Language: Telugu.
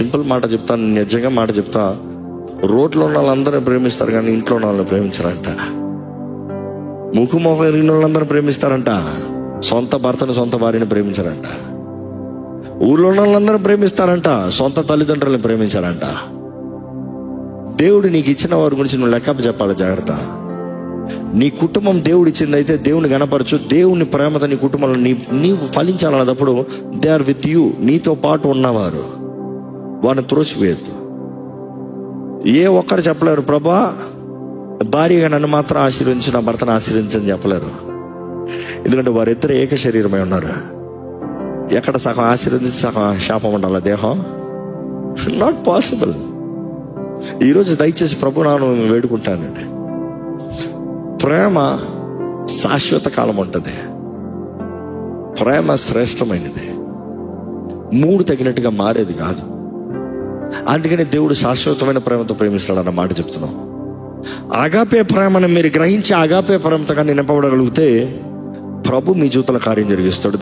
సింపుల్ మాట చెప్తాను, నిజంగా మాట చెప్తా. రోడ్లో ఉన్న వాళ్ళందరినీ ప్రేమిస్తారు కానీ ఇంట్లో ఉన్న వాళ్ళని ప్రేమించారంట. ముఖం ఎరిగిన వాళ్ళందరూ ప్రేమిస్తారంట, సొంత భర్తను సొంత భార్యని ప్రేమించారంట. ఊళ్ళో ఉన్న వాళ్ళందరూ ప్రేమిస్తారంట, సొంత తల్లిదండ్రులను ప్రేమించారంట. దేవుడు నీకు ఇచ్చిన వారి గురించి నువ్వు లెక్క చెప్పాలి, జాగ్రత్త. నీ కుటుంబం దేవుడు ఇచ్చింది అయితే దేవుని గణపరచు. దేవుని ప్రేమతో నీ కుటుంబంలో నీవు ఫలించాలన్నప్పుడు దే ఆర్ విత్ యూ. నీతో పాటు ఉన్నవారు, వారిని త్రోసివేయద్దు. ఏ ఒక్కరు చెప్పలేరు, ప్రభా భార్యగా నన్ను మాత్రం ఆశీర్వదించి నా భర్తను ఆశీర్వదించని చెప్పలేరు. ఎందుకంటే వారిద్దరు ఏక శరీరమై ఉన్నారు. ఎక్కడ సగం ఆశీర్వదించి సగం శాపం ఉండాలి దేహం? Not possible. ఈరోజు దయచేసి ప్రభు నాను వేడుకుంటానండి, ప్రేమ శాశ్వత కాలం ఉంటుంది. ప్రేమ శ్రేష్టమైనది, మూడు తగినట్టుగా మారేది కాదు. అందుకని దేవుడు శాశ్వతమైన ప్రేమతో ప్రేమిస్తాడన్న మాట చెప్తున్నాం. అగాపే ప్రేమను మీరు గ్రహించి అగాపే ప్రేమతో నింపబడగలిగితే ప్రభు మీ జీవితంలో కార్యం జరిగిస్తాడు.